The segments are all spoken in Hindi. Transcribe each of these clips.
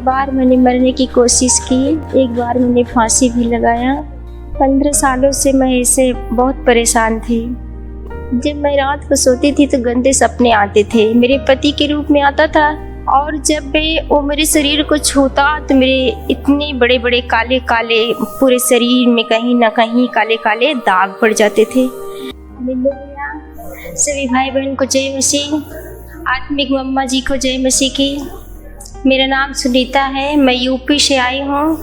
बार मैंने मरने की कोशिश की, एक बार मैंने फांसी भी लगाया। 15 सालों से मैं ऐसे बहुत परेशान थी। जब मैं रात को सोती थी तो गंदे सपने आते थे, मेरे पति के रूप में आता था, और जब वो मेरे शरीर को छूता तो मेरे इतने बड़े बड़े काले काले पूरे शरीर में कहीं ना कहीं काले काले दाग पड़ जाते थे। सभी भाई बहन को जय मसीह, आत्मिक मम्मा जी को जय मसीह की। मेरा नाम सुनीता है, मैं यूपी से आई हूँ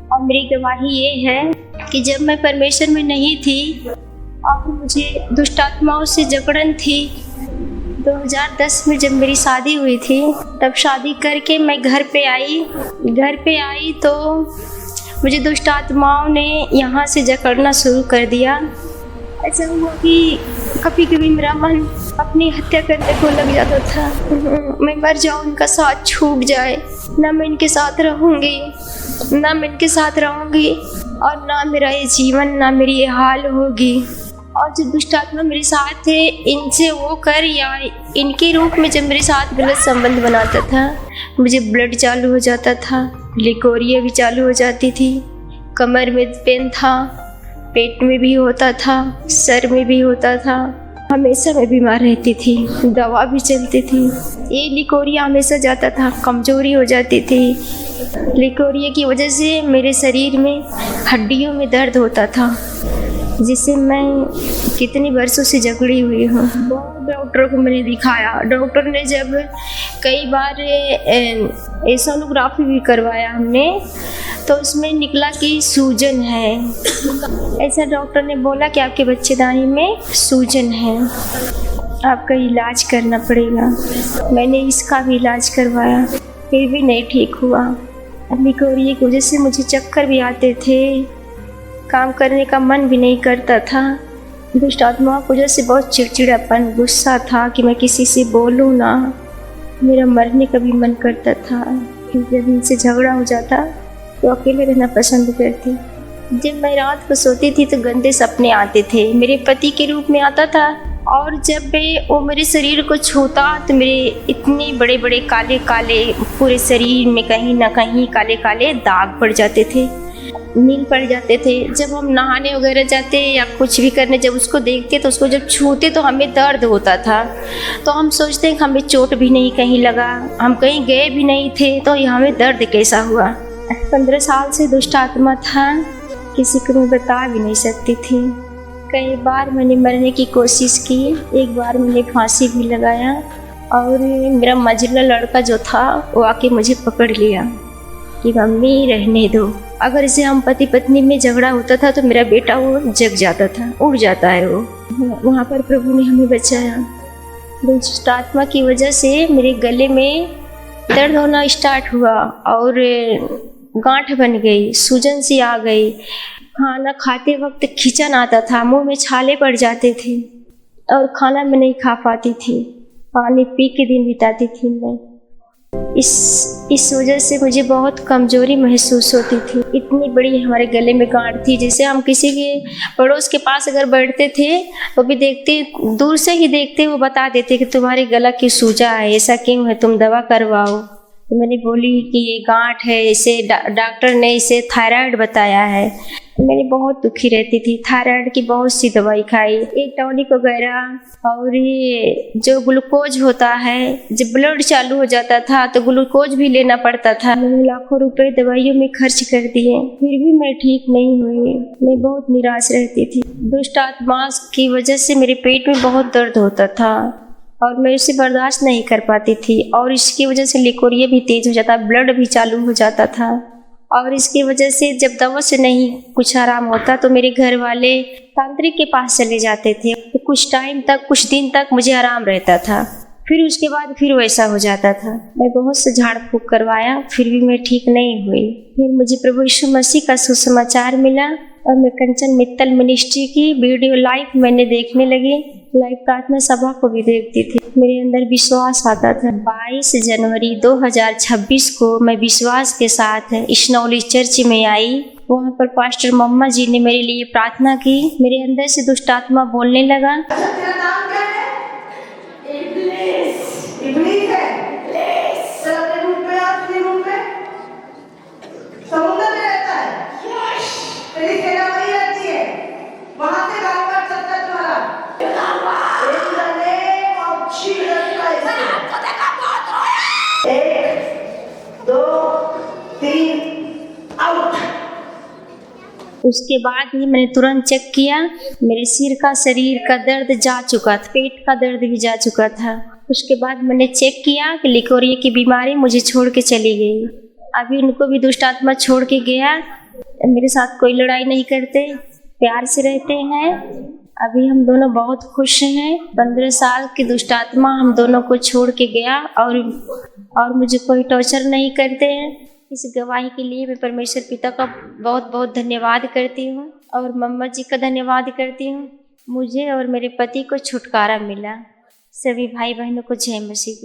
और मेरी गवाही ये है कि जब मैं परमेश्वर में नहीं थी और मुझे दुष्ट आत्माओं से जकड़न थी, 2010 में जब मेरी शादी हुई थी, तब शादी करके मैं घर पे आई तो मुझे दुष्ट आत्माओं ने यहाँ से जकड़ना शुरू कर दिया। ऐसा हुआ कि कभी कभी मेरा मन अपनी हत्या करने को लग जाता था। मैं मर जाऊँ, उनका साथ छूट जाए, ना मैं इनके साथ रहूँगी और ना मेरा ये जीवन, ना मेरी ये हाल होगी। और जो दुष्ट आत्मा मेरे साथ है, इनसे वो कर या इनके रूप में जब मेरे साथ गलत संबंध बनाता था, मुझे ब्लड चालू हो जाता था, लिकोरिया भी चालू हो जाती थी, कमर में पेन था, पेट में भी होता था, सर में भी होता था, हमेशा मैं बीमार रहती थी, दवा भी चलती थी। ये लिकोरिया हमेशा जाता था, कमजोरी हो जाती थी। लिकोरिया की वजह से मेरे शरीर में हड्डियों में दर्द होता था, जिससे मैं कितने वर्षों से जकड़ी हुई हूँ। बहुत डॉक्टरों को मैंने दिखाया, डॉक्टर ने जब कई बार सोनोग्राफी भी करवाया हमने, तो उसमें निकला कि सूजन है। ऐसा डॉक्टर ने बोला कि आपके बच्चेदानी में सूजन है, आपका इलाज करना पड़ेगा। मैंने इसका भी इलाज करवाया, फिर भी नहीं ठीक हुआ। लिकोरिया की वजह से मुझे चक्कर भी आते थे, काम करने का मन भी नहीं करता था। दुष्ट आत्माओं की वजह से बहुत चिड़चिड़ापन, गुस्सा था कि मैं किसी से बोलूँ ना। मेरा मरने का भी मन करता था। जब इनसे झगड़ा हो जाता तो अकेले रहना पसंद करती। जब मैं रात को सोती थी तो गंदे सपने आते थे, मेरे पति के रूप में आता था, और जब वो मेरे शरीर को छूता तो मेरे इतने बड़े बड़े काले काले पूरे शरीर में कहीं ना कहीं काले काले दाग पड़ जाते थे, नील पड़ जाते थे। जब हम नहाने वगैरह जाते या कुछ भी करने, जब उसको देखते तो उसको जब छूते तो हमें दर्द होता था। तो हम सोचते हैं कि हमें चोट भी नहीं कहीं लगा, हम कहीं गए भी नहीं थे, तो ये हमें दर्द कैसा हुआ। 15 साल से दुष्ट आत्मा था, किसी को मैं बता भी नहीं सकती थी। कई बार मैंने मरने की कोशिश की, एक बार मैंने फांसी भी लगाया, और मेरा मझला लड़का जो था वो आके मुझे पकड़ लिया कि मम्मी रहने दो। अगर इसे हम पति पत्नी में झगड़ा होता था तो मेरा बेटा वो जग जाता था, उड़ जाता है वो। वहाँ पर प्रभु ने हमें बचाया। दुष्ट आत्मा की वजह से मेरे गले में दर्द होना स्टार्ट हुआ और गांठ बन गई, सूजन सी आ गई। खाना खाते वक्त खिंचन आता था, मुंह में छाले पड़ जाते थे और खाना मैं नहीं खा पाती थी, पानी पी के दिन बिताती थी मैं। इस वजह से मुझे बहुत कमजोरी महसूस होती थी। इतनी बड़ी हमारे गले में गांठ थी, जैसे हम किसी के पड़ोस के पास अगर बैठते थे वो भी देखते, दूर से ही देखते वो बता देते कि तुम्हारे गला क्यों सूजा है, ऐसा क्यों है, तुम दवा करवाओ। तो मैंने बोली कि ये गांठ है, इसे डॉक्टर ने इसे थायराइड बताया है। मैंने बहुत दुखी रहती थी, थायराइड की बहुत सी दवाई खाई, एक टॉनिक वगैरह, और ये जो ग्लूकोज होता है, जब ब्लड चालू हो जाता था तो ग्लूकोज भी लेना पड़ता था। मैंने लाखों रुपए दवाइयों में खर्च कर दिए, फिर भी मैं ठीक नहीं हुई। मैं बहुत निराश रहती थी। दुष्ट आत्मा की वजह से मेरे पेट में बहुत दर्द होता था और मैं उसे बर्दाश्त नहीं कर पाती थी, और इसकी वजह से लिकोरिया भी तेज हो जाता, ब्लड भी चालू हो जाता था। और इसकी वजह से जब दवा से नहीं कुछ आराम होता तो मेरे घर वाले तांत्रिक के पास चले जाते थे, तो कुछ टाइम तक, कुछ दिन तक मुझे आराम रहता था, फिर उसके बाद फिर वैसा हो जाता था। मैं बहुत से झाड़ फूक करवाया, फिर भी मैं ठीक नहीं हुई। फिर मुझे प्रभु यीशु मसीह का सुसमाचार मिला और मैं कंचन मित्तल मिनिस्ट्री की वीडियो लाइव मैंने देखने लगी, लाइव प्रार्थना सभा को भी देखती थी। मेरे अंदर विश्वास आता था। 22 जनवरी 2026 को मैं विश्वास के साथ इश्नौली चर्च में आई। वहाँ पर पास्टर मम्मा जी ने मेरे लिए प्रार्थना की। मेरे अंदर से दुष्ट आत्मा बोलने लगा, तेरा नाम क्या है? इब्लीस। इब्लीस है। तेरे रूप में, असली रूप में उसके बाद ही मैंने तुरंत चेक किया, मेरे सिर का शरीर का दर्द जा चुका था, पेट का दर्द भी जा चुका था। उसके बाद मैंने चेक किया कि लिकोरिया की बीमारी मुझे छोड़ के चली गई। अभी उनको भी दुष्ट आत्मा छोड़ के गया, मेरे साथ कोई लड़ाई नहीं करते, प्यार से रहते हैं। अभी हम दोनों बहुत खुश हैं। 15 साल की दुष्ट आत्मा हम दोनों को छोड़ के गया और मुझे कोई टॉर्चर नहीं करते हैं। इस गवाही के लिए मैं परमेश्वर पिता का बहुत बहुत धन्यवाद करती हूँ और मम्मा जी का धन्यवाद करती हूँ। मुझे और मेरे पति को छुटकारा मिला। सभी भाई बहनों को जय मसीह की।